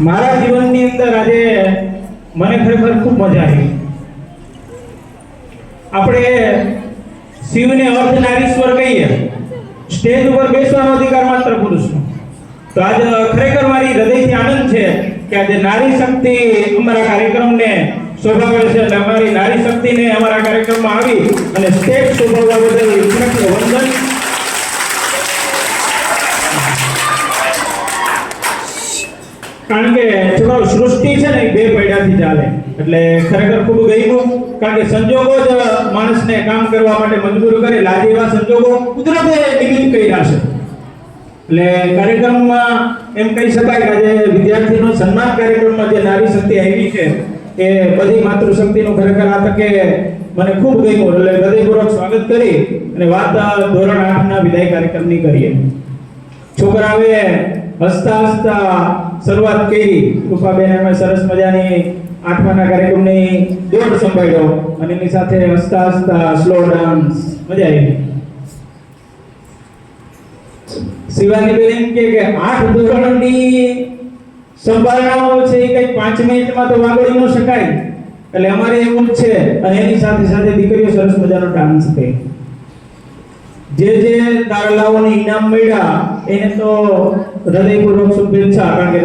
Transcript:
મારા જીવનની અંદર આજે મને ખરેખર ખૂબ મજા આવી. આપણે શિવને અર્ધનારીશ્વર કહીએ, સ્ટેજ ઉપર બેસવાનો અધિકાર માત્ર પુરુષનો. તો આજે ખરેખર મારી હૃદયથી આનંદ છે કે આજે નારી શક્તિ અમારા કાર્યક્રમને શોભાવે છે. એટલે અમારી નારી શક્તિને અમારા કાર્યક્રમમાં આવી અને સ્ટેજ શોભાવવા બદલ ખરેખર વંદન. કારણ કે છોકરાઓ સૃષ્ટિ છે ને બે પૈડાથી ચાલે, એટલે ખરેખર ખૂબ ગમ્યું. કારણ કે સંજોગો જ માણસને કામ કરવા માટે મજબૂર કરે. લાગે એવા સંજોગો કુદરતે નિમિત્ત કર્યા છે. એટલે કાર્યક્રમમાં એમ કહી શકાય કે આજે વિદ્યાર્થીનો સન્માન કાર્યક્રમમાં જે નારી શક્તિ આવી છે એ બધી માતૃશક્તિનું ખરેખર આ તકે મને ખૂબ ગમ્યું. એટલે હૃદયપૂર્વક સ્વાગત કરી અને વાત ધોરણ 8 ના વિદાય કાર્યક્રમની કરીએ. છોકરાઓએ હસતા હસતા શરૂઆત કરી. રૂપાબેન અમે સરસ મજાની 8મા કાર્યક્રમની દોડ સંભાળ્યો અને એની સાથે હસતા હસતા સ્લો ડાન્સ મજા આવી. શિવાની બેન એમ કે 8 ધોરણની સંભાળનાઓ છે એ કઈ 5 મિનિટમાં તો વાગોળી ન શકાય. એટલે અમારે એવું જ છે. અને એની સાથે સાથે દીકરીઓ સરસ મજાનો ડાન્સ કરી. જે તારલાઓને ઇનામ મળ્યા એને તો હૃદયપૂર્વક શુભેચ્છા. કારણ કે